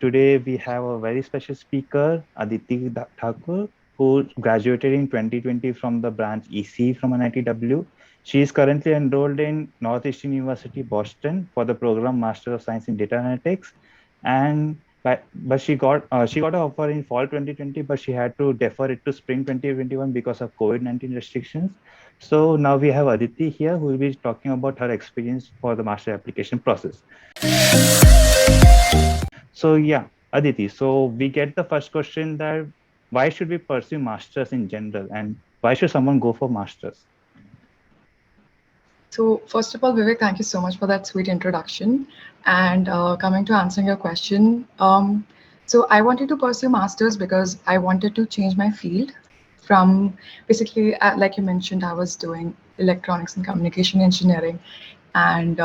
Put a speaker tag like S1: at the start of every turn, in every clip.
S1: today we have a very special speaker, Aditi Thakur, who graduated in 2020 from the branch EC from NITW. She is currently enrolled in Northeastern University, Boston for the program Master of Science in Data Analytics. And but she got an offer in fall 2020, but she had to defer it to spring 2021 because of COVID-19 restrictions. So now we have Aditi here who will be talking about her experience for the master application process. So yeah, Aditi. So we get the first question that why should we pursue masters in general, and why should someone go for masters?
S2: So, first of all, Vivek, thank you so much for that sweet introduction. And coming to answering your question, so I wanted to pursue masters because I wanted to change my field from basically, like you mentioned, I was doing electronics and communication engineering, and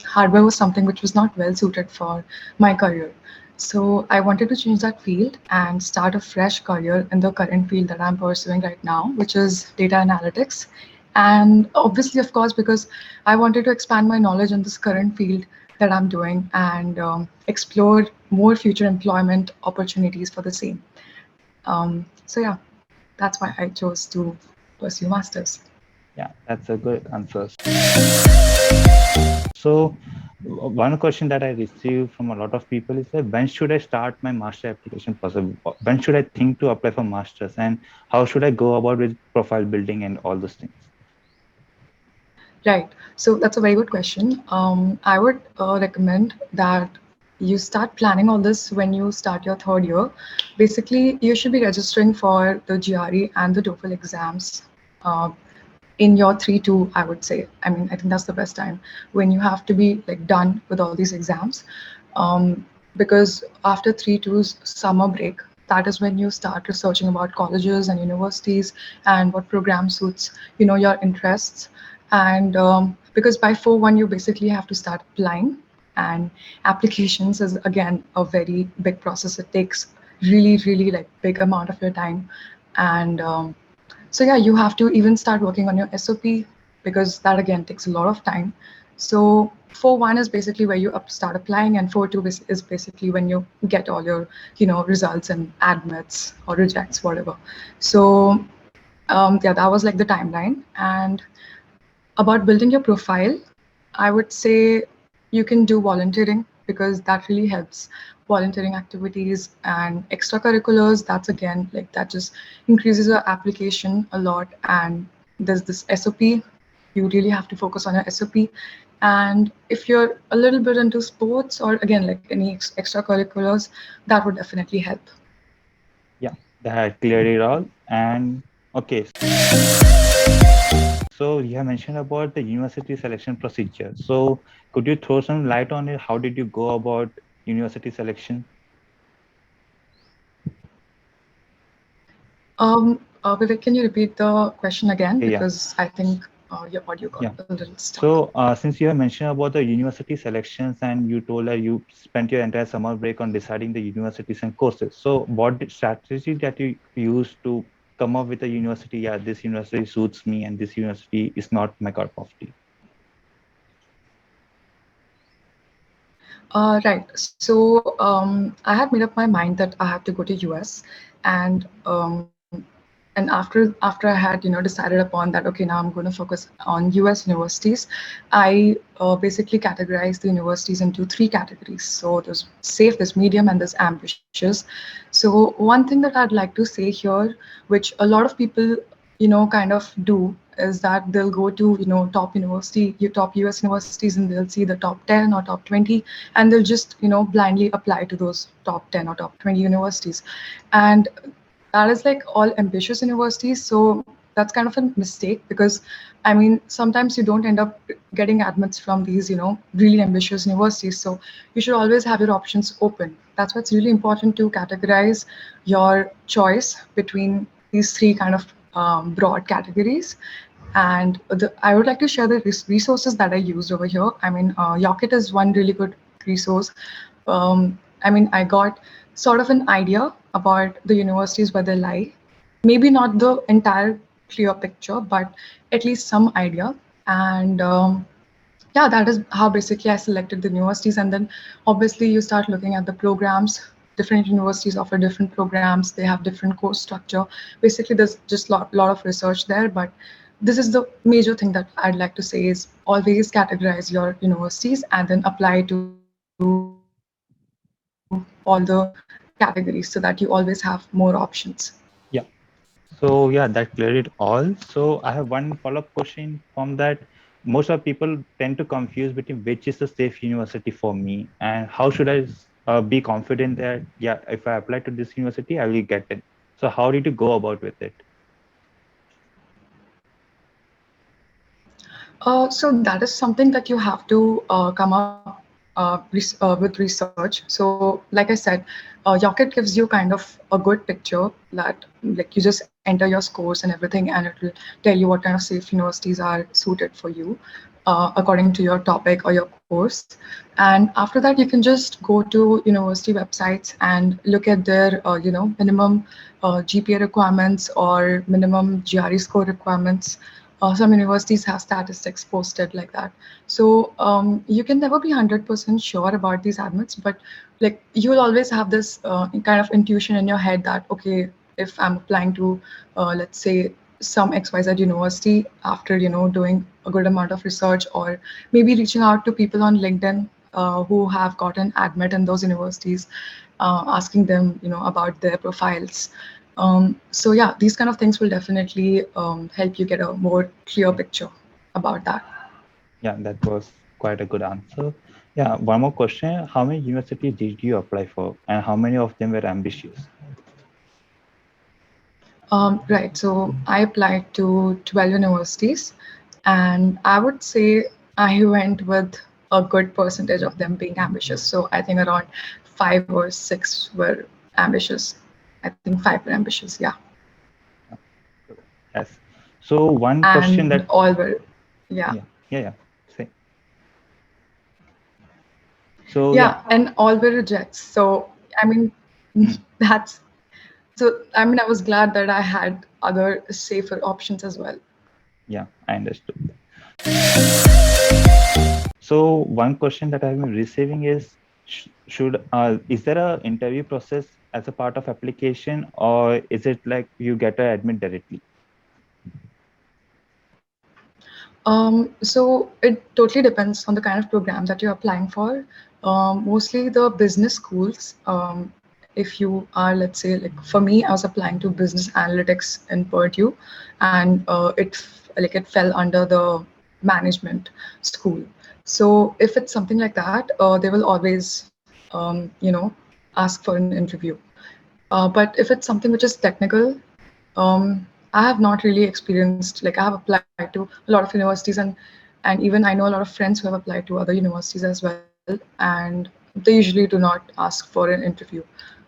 S2: hardware was something which was not well suited for my career. So I wanted to change that field and start a fresh career in the current field that I'm pursuing right now, which is data analytics. And obviously, of course, because I wanted to expand my knowledge in this current field that I'm doing and explore more future employment opportunities for the same. So yeah, that's why I chose to pursue masters.
S1: Yeah, that's a good answer. So one question that I receive from a lot of people is that when should I start my master application process? When should I think to apply for masters, and how should I go about with profile building and all those things?
S2: Right. So that's a very good question. I would recommend that you start planning all this when you start your third year. Basically, you should be registering for the GRE and the TOEFL exams uh, in your 3-2, I would say. I mean, I think that's the best time when you have to be like done with all these exams. Because after 3-2's summer break, that is when you start researching about colleges and universities and what program suits, your interests. And because by 4-1, you basically have to start applying. And applications is again a very big process. It takes really, really like big amount of your time. And so yeah, you have to even start working on your SOP because that again takes a lot of time. So 4-1 is basically where you start applying, and 4-2 is basically when you get all your results and admits or rejects, whatever. So yeah, that was like the timeline. And about building your profile, I would say you can do volunteering because that really helps. Volunteering activities and extracurriculars, that's again like that just increases your application a lot. And there's this SOP, you really have to focus on your SOP. And if you're a little bit into sports or again like any extracurriculars, that would definitely help.
S1: Yeah, that cleared it all. And okay, so you have mentioned about the university selection procedure. So could you throw some light on it? How did you go about university selection?
S2: Vivek, can you repeat the question again?
S1: Yeah, yeah,
S2: Because I think your audio got
S1: yeah.
S2: a little stuck.
S1: So since you have mentioned about the university selections and you told that you spent your entire summer break on deciding the universities and courses. So what strategy that you used to come up with a university? Yeah, this university suits me and this university is not my cup of tea.
S2: Right. So I had made up my mind that I have to go to US, and after I had decided upon that, okay, now I'm going to focus on US universities. I basically categorized the universities into 3 categories. So there's safe, there's medium, and there's ambitious. So one thing that I'd like to say here, which a lot of people kind of do, is that they'll go to top US universities, and they'll see the top 10 or top 20, and they'll just blindly apply to those top 10 or top 20 universities. And that is like all ambitious universities. So that's kind of a mistake because I mean sometimes you don't end up getting admits from these really ambitious universities. So you should always have your options open. That's why it's really important to categorize your choice between these 3 kind of broad categories. And I would like to share the resources that I used over here. I mean, Yocket is one really good resource. I mean, I got sort of an idea about the universities where they lie. Maybe not the entire clear picture, but at least some idea. And yeah, that is how basically I selected the universities. And then obviously you start looking at the programs different universities offer different programs, they have different course structure. Basically, there's just lot of research there, but this is the major thing that I'd like to say is always categorize your universities and then apply to all the categories so that you always have more options.
S1: Yeah. So yeah, that cleared it all. So I have one follow-up question from that. Most of people tend to confuse between which is the safe university for me and how should I be confident that yeah, if I apply to this university, I will get it. So how did you go about with it?
S2: So that is something that you have to come up with research. So, like I said, Yocket gives you kind of a good picture that like you just enter your scores and everything, and it will tell you what kind of safe universities are suited for you according to your topic or your course. And after that, you can just go to university websites and look at their minimum GPA requirements or minimum GRE score requirements. Some universities have statistics posted like that. So you can never be 100% sure about these admits, but like you will always have this kind of intuition in your head that, okay, if I'm applying to, let's say, some XYZ university after, doing a good amount of research or maybe reaching out to people on LinkedIn who have gotten admit in those universities, asking them, about their profiles. So yeah, these kind of things will definitely help you get a more clear picture about that.
S1: Yeah, that was quite a good answer. Yeah, one more question. How many universities did you apply for and how many of them were ambitious?
S2: Right. So I applied to 12 universities, and I would say I went with a good percentage of them being ambitious. So I think around 5 or 6 were ambitious. I think 5 were ambitious. Yeah,
S1: Yes. So one question
S2: and
S1: that
S2: all were, yeah,
S1: yeah. Say. So yeah.
S2: yeah, and all were rejects. So I mean,
S1: Mhm.
S2: that's so. I mean, I was glad that I had other safer options as well.
S1: Yeah, I understood. So one question that I've been receiving is, should is there a interview process as a part of application, or is it like you get to admit directly?
S2: So it totally depends on the kind of program that you're applying for. Mostly the business schools. If you are, let's say, like for me, I was applying to business analytics in Purdue, and it fell under the management school. So if it's something like that, they will always, ask for an interview. But if it's something which is technical, I have not really experienced, like I have applied to a lot of universities, and even I know a lot of friends who have applied to other universities as well, and they usually do not ask for an interview.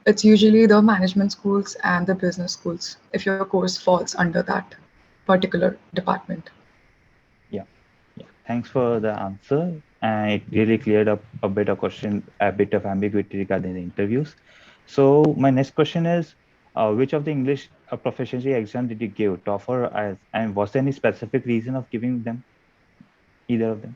S2: It's usually the management schools and the business schools if your course falls under that particular department.
S1: Yeah, yeah. Thanks for the answer, and it really cleared up a bit of question, a bit of ambiguity regarding the interviews. So my next question is, which of the English proficiency exam did you give, TOEFL or IELTS, and was there any specific reason of giving them, either of them?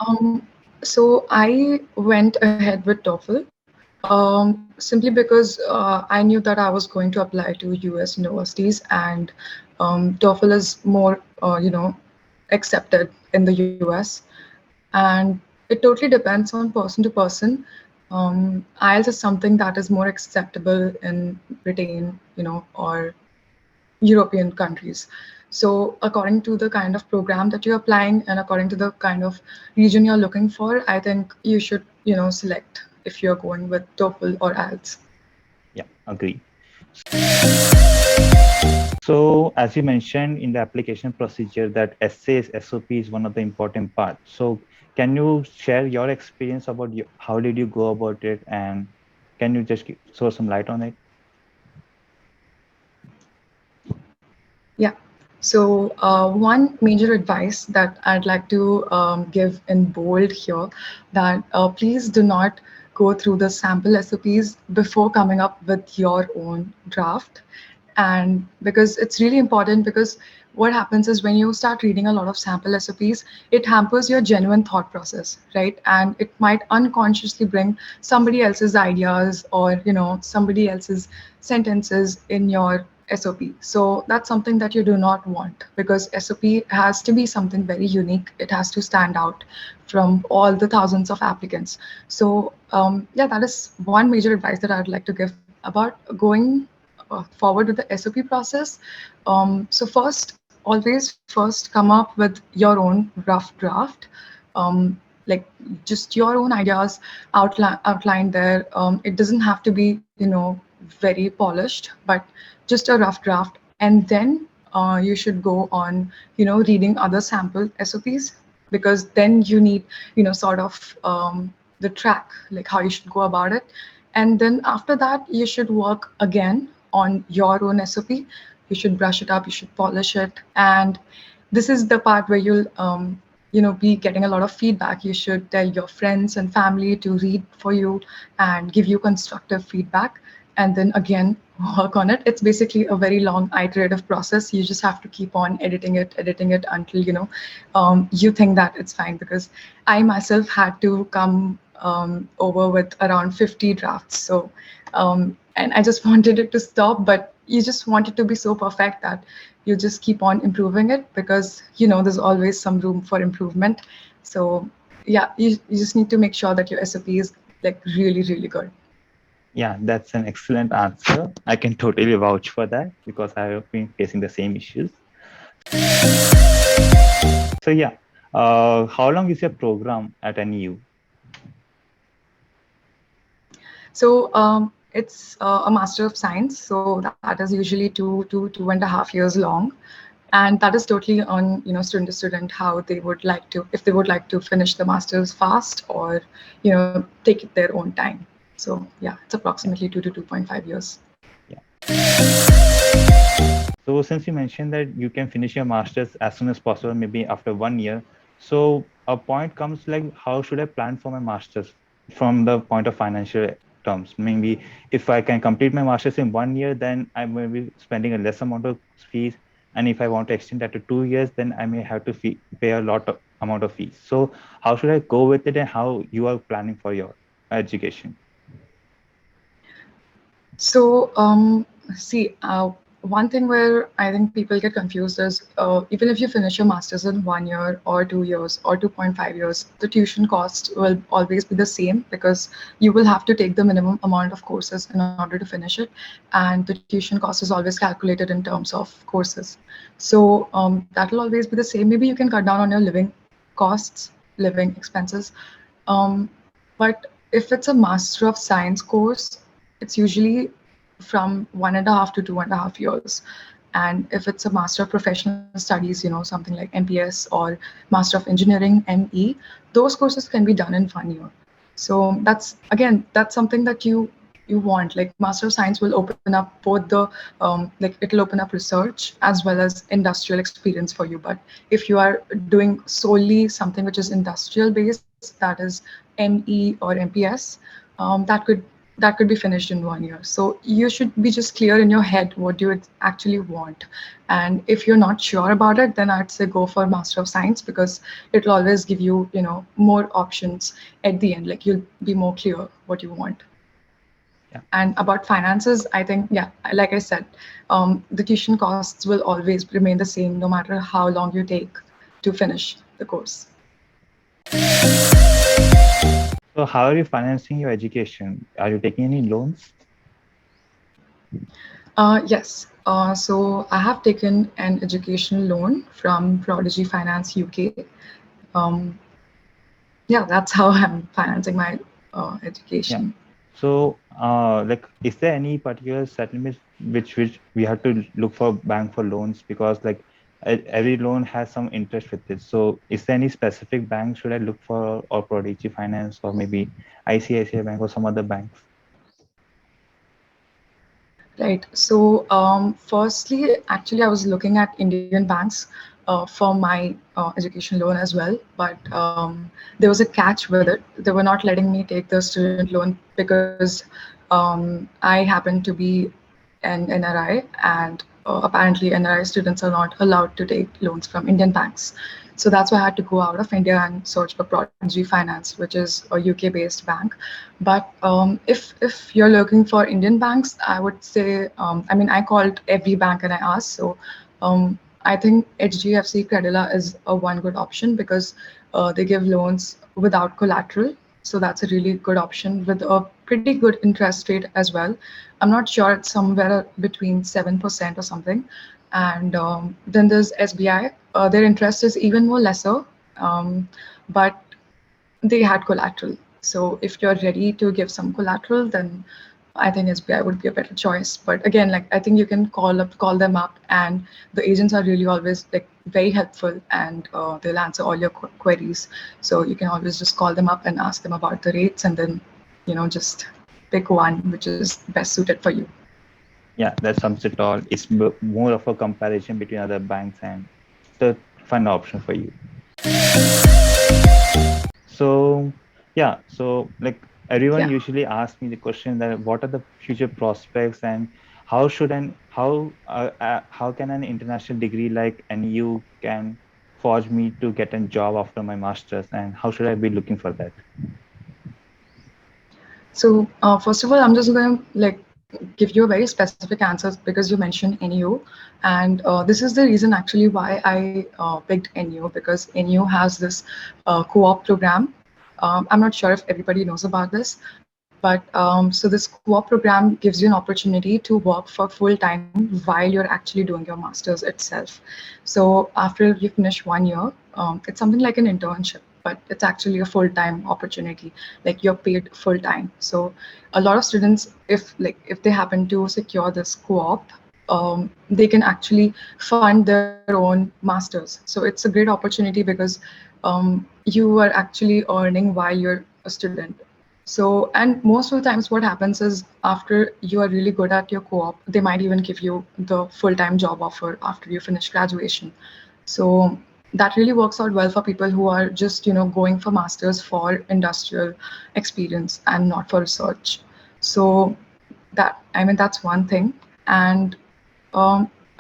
S2: Um, so I went ahead with TOEFL simply because I knew that I was going to apply to US universities, and TOEFL is more, accepted in the US. And it totally depends on person to person. IELTS is something that is more acceptable in Britain, or European countries. So, according to the kind of program that you're applying and according to the kind of region you're looking for, I think you should, select if you're going with TOEFL or IELTS.
S1: Yeah, agree. So, as you mentioned in the application procedure, that essays, SOP is one of the important parts. So, can you share your experience about how did you go about it, and can you just throw some light on it?
S2: Yeah. So, one major advice that I'd like to give in bold here, that please do not go through the sample SOPs before coming up with your own draft. And because it's really important, because what happens is when you start reading a lot of sample SOPs, it hampers your genuine thought process, right? And it might unconsciously bring somebody else's ideas or somebody else's sentences in your SOP. So that's something that you do not want, because SOP has to be something very unique. It has to stand out from all the thousands of applicants. So yeah, that is one major advice that I'd like to give about going forward with the SOP process. So always first come up with your own rough draft, um, like just your own ideas outlined there. It doesn't have to be very polished, but just a rough draft, and then you should go on reading other sample SOPs, because then you need sort of the track, like how you should go about it. And then after that, you should work again on your own SOP. You should brush it up, you should polish it. And this is the part where you'll be getting a lot of feedback. You should tell your friends and family to read for you and give you constructive feedback, and then again work on it. It's basically a very long iterative process. You just have to keep on editing it until you think that it's fine. Because I myself had to come over with around 50 drafts. So and I just wanted it to stop, but you just want it to be so perfect that you just keep on improving it, because there's always some room for improvement. So yeah, you just need to make sure that your SOP is like really really good.
S1: Yeah, that's an excellent answer. I can totally vouch for that because I have been facing the same issues. So yeah, how long is your program at NEU?
S2: So it's a Master of Science. So that is usually 2.5 years long, and that is totally on student to student, how they would like to, if they would like to finish the masters fast, or take it their own time. So yeah, it's
S1: Yeah,
S2: approximately 2 to 2.5 years.
S1: yeah. So since you mentioned that you can finish your master's as soon as possible, maybe after 1 year, so a point comes like how should I plan for my master's from the point of financial terms? Maybe if I can complete my master's in 1 year, then I may be spending a less amount of fees. And if I want to extend that to 2 years, then I may have to pay a lot of amount of fees. So how should I go with it and how you are planning for your education?
S2: So, see, one thing where I think people get confused is even if you finish your master's in 1 year or 2 years or 2.5 years, the tuition cost will always be the same, because you will have to take the minimum amount of courses in order to finish it. And the tuition cost is always calculated in terms of courses. So that will always be the same. Maybe you can cut down on your living costs, living expenses. Um, but if it's a Master of Science course, it's usually from 1.5 to 2.5 years. And if it's a Master of Professional Studies, something like MPS or Master of Engineering, ME, those courses can be done in 1 year. So that's something that you want. Like Master of Science will open up both the like it'll open up research as well as industrial experience for you. But if you are doing solely something which is industrial based, that is ME or MPS, that could be finished in 1 year. So you should be just clear in your head what you actually want. And if you're not sure about it, then I'd say go for Master of Science, because it'll always give you more options at the end. Like you'll be more clear what you want.
S1: Yeah.
S2: And about finances, I think, yeah, like I said, the tuition costs will always remain the same no matter how long you take to finish the course.
S1: So how are you financing your education? Are you taking any loans?
S2: Yes. So I have taken an educational loan from Prodigy Finance UK. Um, yeah, that's how I'm financing my
S1: Yeah.
S2: education.
S1: So, like, is there any particular settlement which we have to look for bank for loans because like every loan has some interest with it. So, is there any specific bank should I look for, or Prodigy Finance, or maybe ICICI Bank or some other banks?
S2: Right. So, firstly, actually, I was looking at Indian banks for my education loan as well, but there was a catch with it. They were not letting me take the student loan because I happened to be an NRI, and apparently NRI students are not allowed to take loans from Indian banks. So that's why I had to go out of India and search for Prodigy Finance, which is a UK-based bank. But if you're looking for Indian banks, I would say, I mean, I called every bank and I asked. So I think HDFC Credila is a one good option because they give loans without collateral. So that's a really good option with a pretty good interest rate as well. I'm not sure, it's somewhere between 7% or something. And then there's SBI. Their interest is even more lesser, but they had collateral. So if you're ready to give some collateral, then I think SBI would be a better choice. But again, like I think you can call them up, and the agents are really always like very helpful, and they'll answer all your queries. So you can always just call them up and ask them about the rates, and then just pick one which is best suited for you.
S1: Yeah, that sums it all. It's more of a comparison between other banks, and it's a fun option for you. So yeah, so like everyone
S2: Yeah.
S1: usually asks me the question that what are the future prospects, and how should an how can an international degree like NU can forge me to get a job after my masters, and how should I be looking for that?
S2: So first of all, I'm just going to like give you a very specific answer because you mentioned NEO, and this is the reason actually why I picked NEO, because NEO has this co-op program. I'm not sure if everybody knows about this, but so this co-op program gives you an opportunity to work for full time while you're actually doing your masters itself. So after you finish 1 year, it's something like an internship, but it's actually a full time opportunity. Like you're paid full time. So a lot of students, if they happen to secure this co-op, they can actually fund their own masters. So it's a great opportunity because you are actually earning while you're a student. So, and most of the times, what happens is after you are really good at your co-op, they might even give you the full-time job offer after you finish graduation. So that really works out well for people who are just, going for masters for industrial experience and not for research. So that's one thing. And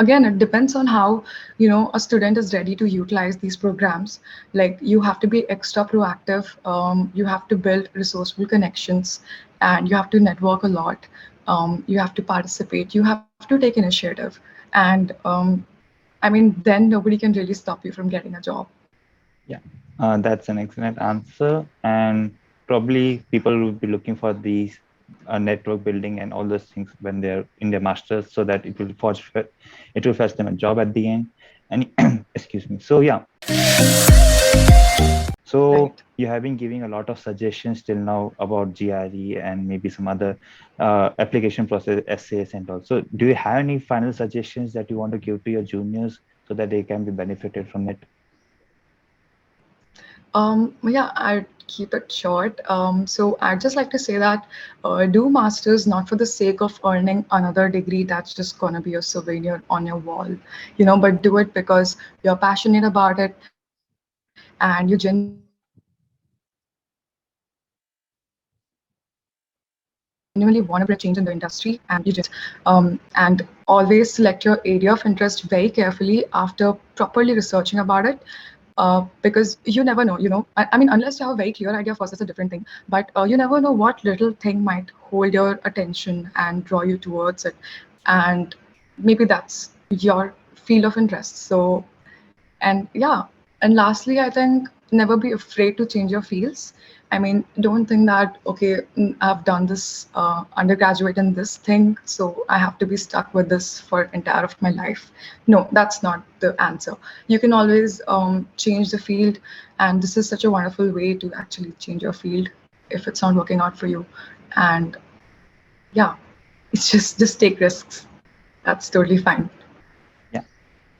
S2: again, it depends on how a student is ready to utilize these programs. Like you have to be extra proactive, you have to build resourceful connections, and you have to network a lot. You have to participate, you have to take initiative, and I mean, then nobody can really stop you from getting a job.
S1: Yeah, that's an excellent answer. And probably people will be looking for these network building and all those things when they're in their masters, so that it will fetch them a job at the end. And excuse me. So yeah, so
S2: Right.
S1: you have been giving a lot of suggestions till now about GRE and maybe some other application process essays and all. So do you have any final suggestions that you want to give to your juniors so that they can be benefited from it?
S2: Yeah, I'd keep it short. So I'd just like to say that do masters not for the sake of earning another degree that's just gonna be a souvenir on your wall, but do it because you're passionate about it and you genuinely want to bring a change in the industry. And always select your area of interest, and always select your area of interest very carefully after properly researching about it, because you never know, I mean, unless you have a very clear idea first, it's a different thing. But you never know what little thing might hold your attention and draw you towards it, and maybe that's your field of interest. So, and yeah, and lastly, I think never be afraid to change your fields. I mean, don't think that, okay, I've done this undergraduate in this thing, so I have to be stuck with this for entire of my life. No, that's not the answer. You can always change the field, and this is such a wonderful way to actually change your field if it's not working out for you. And yeah, it's just take risks. That's totally fine.
S1: Yeah.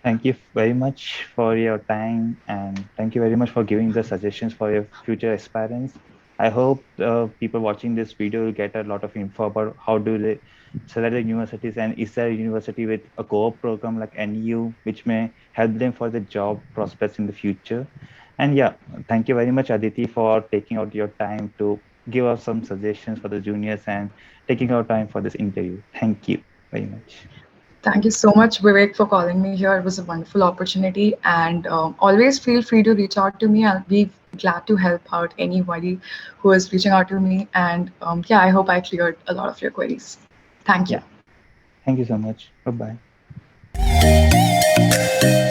S1: Thank you very much for your time, and thank you very much for giving the suggestions for your future aspirants. I hope people watching this video will get a lot of info about how do they select the universities, and is there a university with a co-op program like NU which may help them for the job prospects in the future. And yeah, thank you very much, Aditi, for taking out your time to give us some suggestions for the juniors and taking our time for this interview. Thank you very much.
S2: Thank you so much, Vivek, for calling me here. It was a wonderful opportunity, and always feel free to reach out to me. I'll be glad to help out anybody who is reaching out to me. And yeah, I hope I cleared a lot of your queries. Thank you.
S1: Yeah. Thank you so much. Bye bye.